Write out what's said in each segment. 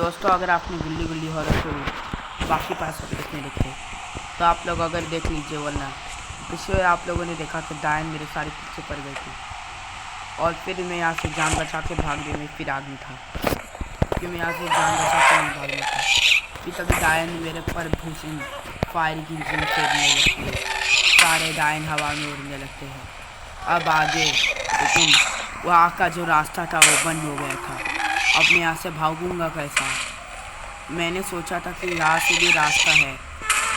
दोस्तों, अगर आपने गुल्ली गुल्ली हॉरर स्टोरी बाकी पास देखने देखे तो आप लोग अगर देख लीजिए, वरना पिछले आप लोगों ने देखा कि डायन मेरे सारे पीछे पड़ गई थी और फिर मैं यहाँ से जान बचा के भाग गई। मैं फिर आदमी था कि मैं यहाँ से जान बचा के नहीं भागना था कि तभी डायन मेरे पर भूषण फायर की इंजन फेंकने लगती है। सारे डायन हवा में उड़ने लगते हैं। अब आगे लेकिन वहाँ का जो रास्ता था वो बंद हो गया था। अब मैं यहाँ से भागूंगा कैसा? मैंने सोचा था कि यहाँ से भी रास्ता है,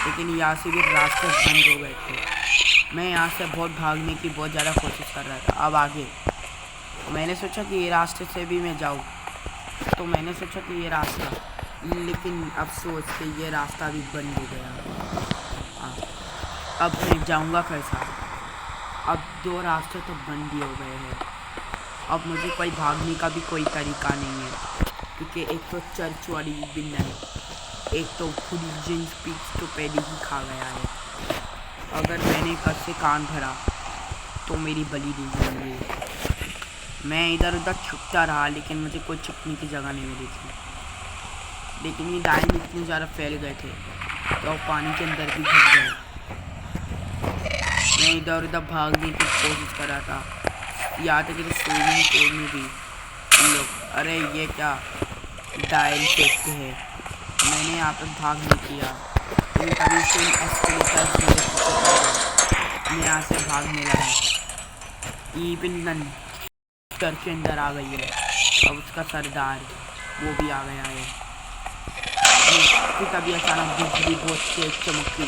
लेकिन यहाँ से भी रास्ते बंद हो गए थे। मैं यहाँ से बहुत भागने की बहुत ज़्यादा कोशिश कर रहा था। अब आगे मैंने सोचा कि ये रास्ते से भी मैं जाऊँ, तो मैंने सोचा कि ये रास्ता, लेकिन अफसोस कि ये रास्ता भी बंद हो गया। अब मैं जाऊँगा कैसा? अब दो रास्ते तो बंद ही हो गए हैं। अब मुझे कोई भागने का भी कोई तरीका नहीं है, क्योंकि एक तो चर्च वाली बिल्ला है, एक तो खुद जींस पीस तो पहले ही खा गया है। अगर मैंने कल से कान भरा तो मेरी बलि दी जाएगी। मैं इधर उधर छुपता रहा, लेकिन मुझे कोई छुपने की जगह नहीं मिली थी। लेकिन ये डायन इतने ज़्यादा फैल गए थे तो पानी के अंदर भी घुस गए। मैं इधर उधर भागने की कोशिश कर रहा था, यहाँ तक कि स्विमिंग पूल में भी लोग, अरे ये क्या डायल फेंकते हैं। मैंने यहाँ पर भाग नहीं किया, लेकिन कभी मैं यहाँ से भागने लगा। ईबिन चर्च के अंदर आ गई है और उसका सरदार वो भी आ गया है। फिर तभी अचानक बिजली बहुत तेज चमकी।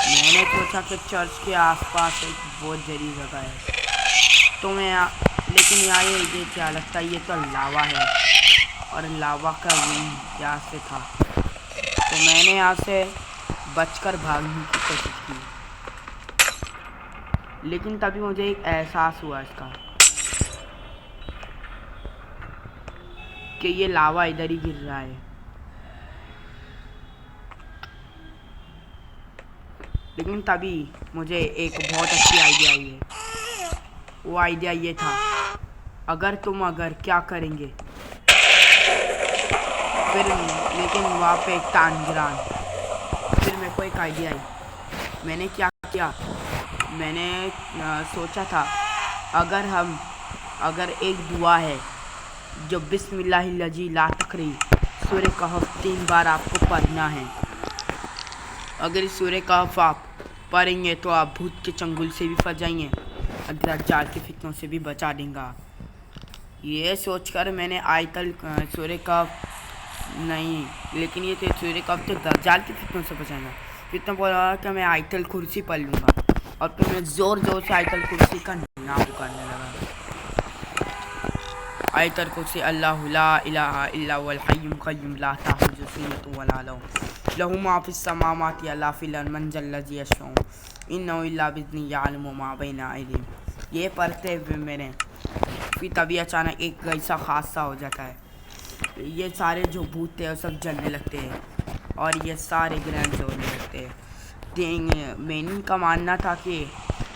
मैंने सोचा कि चर्च के आसपास एक बहुत जरी जगह है, तो मैं लेकिन यहाँ ये क्या लगता है, ये तो लावा है और लावा का विंग यहाँ से था। तो मैंने यहाँ से बचकर भागने की कोशिश की, लेकिन तभी मुझे एक एहसास हुआ इसका कि ये लावा इधर ही गिर रहा है। लेकिन तभी मुझे एक बहुत अच्छी आइडिया आई है। वो आइडिया ये था, अगर क्या करेंगे फिर, लेकिन वहाँ पे एक तानगिरान। फिर मेरे को एक आइडिया आई। मैंने क्या किया, मैंने सोचा था अगर एक दुआ है जो बिस्मिल्लाहिल्लज़ी ला तक़री सूरह कहफ़ 3 बार आपको पढ़ना है। अगर इस सूरह कहफ़ आप पढ़ेंगे तो आप भूत के चंगुल से भी फंस जाएंगे, दज्जाल के फितनों से भी बचा देंगे। ये सोचकर मैंने आयतल सूरह कहफ़ नहीं, लेकिन ये सूरह कहफ़ तो दज्जाल के फितनों से बचाएगा। फिर बोला कि मैं आयतल कुर्सी पढ़ लूँगा, और फिर मैं ज़ोर ज़ोर से आयतल कुर्सी का नाम पुकारने लगा। आयतल कुर्सी अल्लाहु ला इलाहा इल्ला हुवल हय्युल क़य्यूम ला ताख़ुज़ुहु सिनतुन वला नौम लहू मा फ़िस समावाति वमा फ़िल अर्ज़ि मन ज़ल्लज़ी यशफ़अउ इन्नहु इल्ला बिइज़्निही यअलमु मा बैना अयदीहिम। ये पढ़ते हुए मैंने फिर तभी अचानक एक ऐसा हादसा हो जाता है। ये सारे जो भूत थे वो सब जलने लगते हैं और ये सारे ग्रहण होने लगते हैं। मैंने का मानना था कि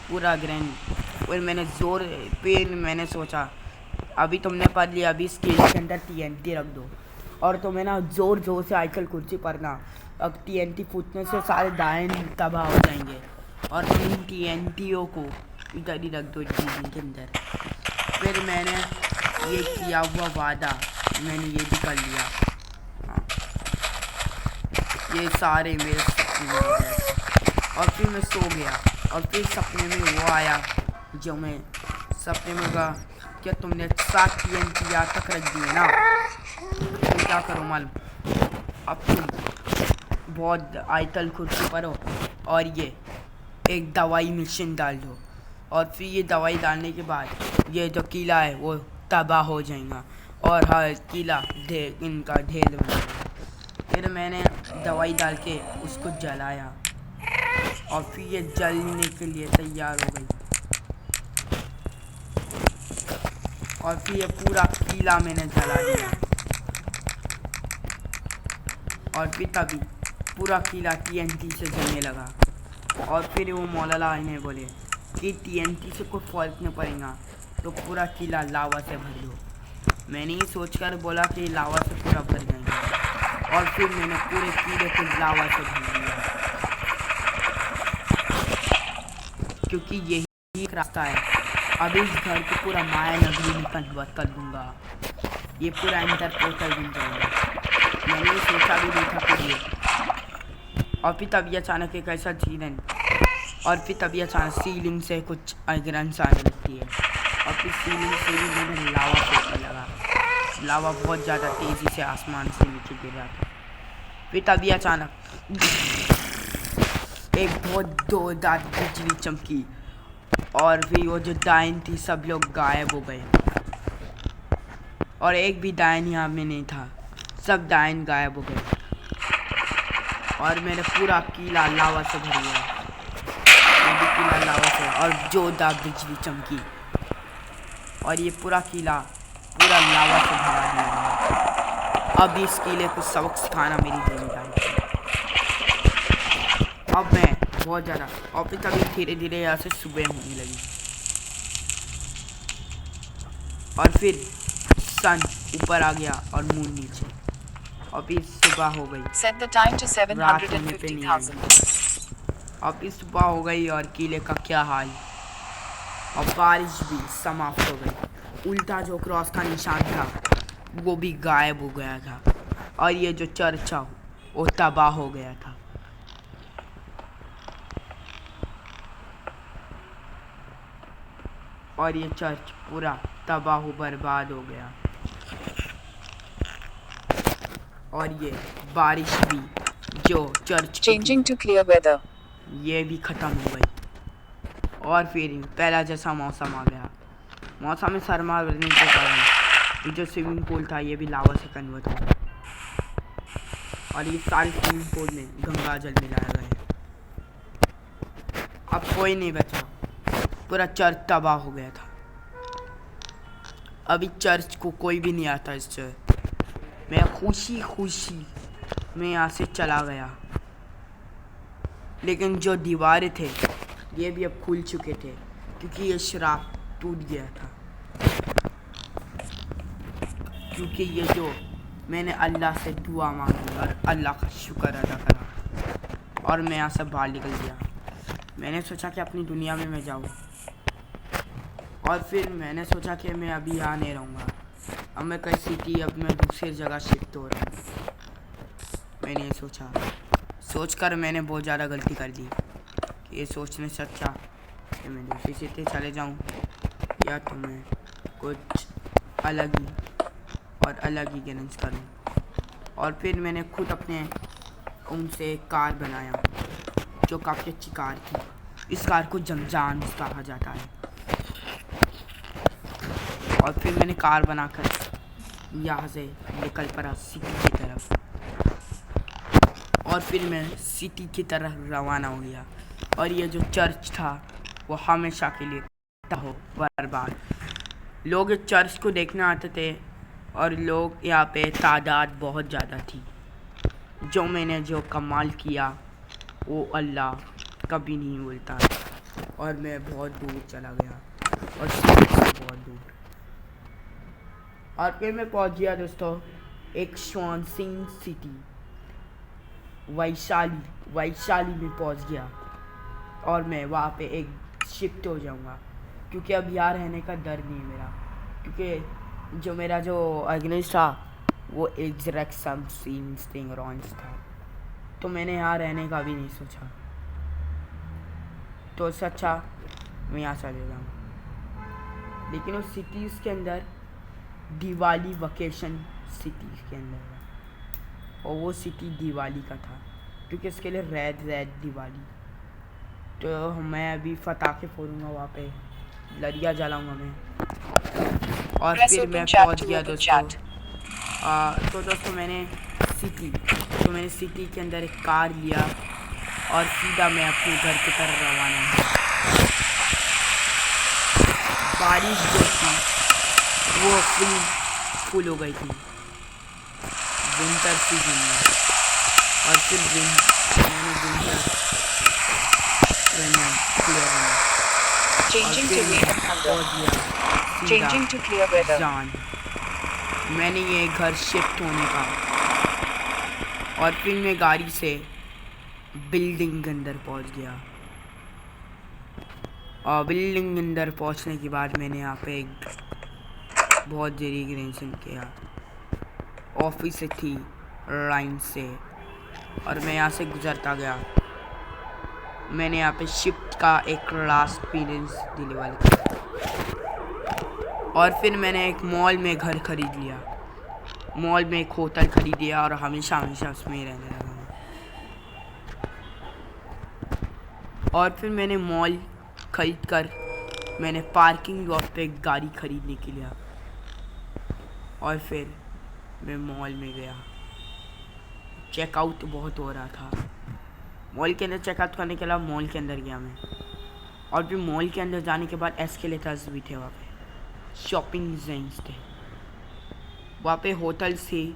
पूरा ग्रहण, और मैंने सोचा अभी तुमने पढ़ लिया, अभी स्केल के अंदर TNT रख दो और तुम्हें ना ज़ोर ज़ोर से आयतल कुर्सी पढ़ना। अब TNT फूटने से सारे डायन तबाह हो जाएंगे और इन TNTओं को इधर ही रख दो जीवन के अंदर। फिर मैंने ये किया हुआ वादा मैंने ये भी कर लिया। हाँ, ये सारे मेरे सपने में हो गए और फिर मैं सो गया। और फिर सपने में वो आया जो मैं सपने में कहा, क्या तुमने 7 TNT यहाँ तक रख दिए ना, तुम क्या करो मालूम, अब तुम बहुत आयतल कुर्सी पढ़ो और ये एक दवाई मिशन डाल दो, और फिर ये दवाई डालने के बाद ये जो किला है वो तबाह हो जाएगा और हर किला इनका ढेर बन जाएगा। फिर मैंने दवाई डाल के उसको जलाया और फिर ये जलने के लिए तैयार हो गई और फिर ये पूरा किला मैंने जला दिया। और फिर तभी पूरा किला TNT से जलने लगा। और फिर वो मौलाना ने बोले कि TNT से कोई फर्क नहीं पड़ेगा, तो पूरा किला लावा से भर दो। मैंने ये सोचकर बोला कि लावा से पूरा भर जाएंगे। और फिर मैंने पूरे किले को लावा से भर दिया, क्योंकि यही एक रास्ता है। अब इस घर को पूरा माया नगरी में कन्वर्ट कर दूंगा, ये पूरा इंटर पोर्टल बन जाएगा। मैंने ये सोचा भी नहीं था कि ये, और फिर तभी अचानक एक ऐसा जीवन, और फिर तभी अचानक सीलिंग से कुछ आयरन्स आने लगती है, और फिर सीलिंग से भी मैंने लावा फेंकने लगा। लावा बहुत ज़्यादा तेज़ी से आसमान से नीचे गिर रहा था। फिर तभी अचानक एक बहुत जोरदार बिजली चमकी, और फिर वो जो डायन थी सब लोग गायब हो गए, और एक भी डायन यहाँ में नहीं था, सब डायन गायब हो गए, और मैंने पूरा किला लावा से भर लिया, किला लावा से, और जोरदार बिजली चमकी, और ये पूरा किला पूरा लावा से भरा दिया गया। अब इस किले को सबक सिखाना मेरी जिम्मेदारी है। अब मैं बहुत ज़्यादा, और फिर तभी धीरे धीरे यहाँ से सुबह होने लगी, और फिर सन ऊपर आ गया और मून नीचे, और फिर सुबह हो गई। Set the time to 750,000. और फिर सुबह हो गई और किले का क्या हाल, और बारिश भी समाप्त हो गई। उल्टा जो क्रॉस का निशान था वो भी गायब हो गया था, और ये जो चर्च था वो तबाह हो गया था। और ये चर्च पूरा तबाह बर्बाद हो गया, और ये बारिश भी जो church Changing to clear weather. ये भी ख़त्म हो गई, और फिर पहला जैसा मौसम आ गया। मौसम में सरमा बढ़ने के कारण ये जो स्विमिंग पूल था ये भी लावा से कन्वर्ट हो गया, और ये सारे स्विमिंग पूल में गंगा जल मिलाया गया। अब कोई नहीं बचा, पूरा चर्च तबाह हो गया था। अभी चर्च को कोई भी नहीं आता इस चर्च। मैं खुशी खुशी में यहाँ से चला गया, लेकिन जो दीवारें थे ये भी अब खुल चुके थे, क्योंकि ये श्राप टूट गया था। क्योंकि ये जो मैंने अल्लाह से दुआ मांगी और अल्लाह का शुक्र अदा करा, और मैं यहाँ से बाहर निकल गया। मैंने सोचा कि अपनी दुनिया में मैं जाऊँ, और फिर मैंने सोचा कि मैं अभी यहाँ नहीं रहूँगा, अब मैं कई सिटी, अब मैं दूसरी जगह शिफ्ट हो रहा हूँ। मैंने ये सोचकर मैंने बहुत ज़्यादा गलती कर दी। ये सोचने से अच्छा कि मैं दूसरी सिटी चले जाऊँ, या तो मैं कुछ अलग ही गेम्स करूँ। और फिर मैंने खुद अपने उनसे एक कार बनाया जो काफ़ी अच्छी कार थी। इस कार को जमजान कहा जाता है। और फिर मैंने कार बनाकर यहाँ से निकल पड़ा सिटी की तरफ, और फिर मैं सिटी की तरफ रवाना हो गया। और ये जो चर्च था वो हमेशा के लिए हो बर्बाद। लोग इस चर्च को देखने आते थे, और लोग यहाँ पे तादाद बहुत ज़्यादा थी। जो मैंने जो कमाल किया वो अल्लाह कभी नहीं भूलता, और मैं बहुत दूर चला गया, और बहुत दूर। और फिर मैं पहुँच गया दोस्तों एक स्वानसिंग सिटी, वैशाली में पहुँच गया, और मैं वहाँ पे एक शिफ्ट हो जाऊँगा, क्योंकि अब यहाँ रहने का डर नहीं है मेरा, क्योंकि जो मेरा जो अग्निश था वो एग्जैक्ट समथिंग रॉन्स था, तो मैंने यहाँ रहने का भी नहीं सोचा। तो इससे अच्छा मैं यहाँ चले जाऊँ। लेकिन उस सिटीज़ के अंदर दिवाली वकेशन सिटी के अंदर है, और वो सिटी दिवाली का था, क्योंकि इसके लिए रेड दिवाली। तो मैं अभी पटाखे फोड़ूंगा, वहाँ पे लड़िया जलाऊंगा मैं, और फिर मैं पहुँच गया दोस्तों। तो दोस्तों मैंने सिटी के अंदर एक कार लिया, और सीधा मैं अपने घर की तरफ रवाना हुआ। बारिश जो थी वो फुल हो गई थी विंटर सीजन में, और फिर Changing to clear weather. मैंने ये घर शिफ्ट होने का और फिर मैं गाड़ी से बिल्डिंग के अंदर पहुंच गया। और बिल्डिंग के अंदर पहुंचने के बाद मैंने यहाँ पे एक बहुत देरी ग्रेशन किया। ऑफिस से थी लाइन से और मैं यहाँ से गुजरता गया। मैंने यहाँ पे शिफ्ट का एक लास्ट एक्सपीरियंस डिलीवर किया। और फिर मैंने एक मॉल में घर खरीद लिया। मॉल में एक होटल खरीद लिया और हमेशा हमेशा उसमें ही रहने लगा। और फिर मैंने मॉल खरीद कर मैंने पार्किंग लॉट पे एक गाड़ी खरीदने के लिए। और फिर मैं मॉल में गया। चेकआउट बहुत हो रहा था। मॉल के अंदर चेकआउट करने के अलावा मॉल के अंदर गया मैं। और फिर मॉल के अंदर जाने के बाद एस्केलेटर्स भी थे वहाँ पे, शॉपिंग जोन्स थे वहाँ पे, होटल से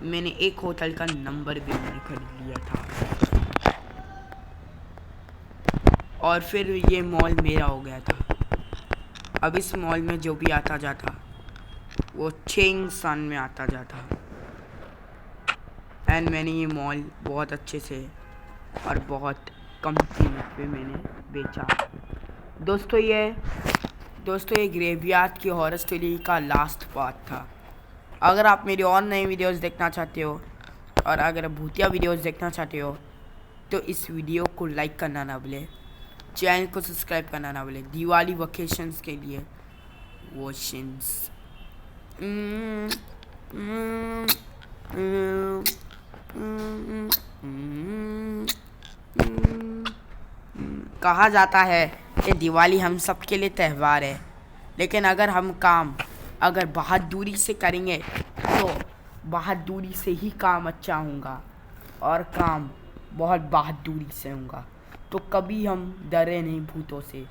मैंने एक होटल का नंबर भी मैंने खरीद लिया था। और फिर ये मॉल मेरा हो गया था। अब इस मॉल में जो भी आता जाता वो चेंग सन में आता जाता। एंड मैंने ये मॉल बहुत अच्छे से और बहुत कम कीमत पे मैंने बेचा। दोस्तों ये ग्रेवयार्ड की हॉरर स्टोरी का लास्ट पार्ट था। अगर आप मेरी और नई वीडियोस देखना चाहते हो और अगर भूतिया वीडियोस देखना चाहते हो तो इस वीडियो को लाइक करना ना भूले, चैनल को सब्सक्राइब करना ना भूले। दिवाली वेकेशंस के लिए वॉशंस कहा जाता है कि दिवाली हम सब के लिए त्यौहार है, लेकिन अगर बहादुरी से करेंगे तो बहादुरी से ही काम अच्छा होगा और काम बहुत बहादुरी से होगा। तो कभी हम डरे नहीं भूतों से,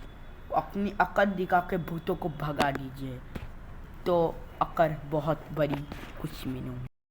अपनी अकड़ दिखा के भूतों को भगा दीजिए तो अकड़ बहुत बड़ी खुशी मिलेगी।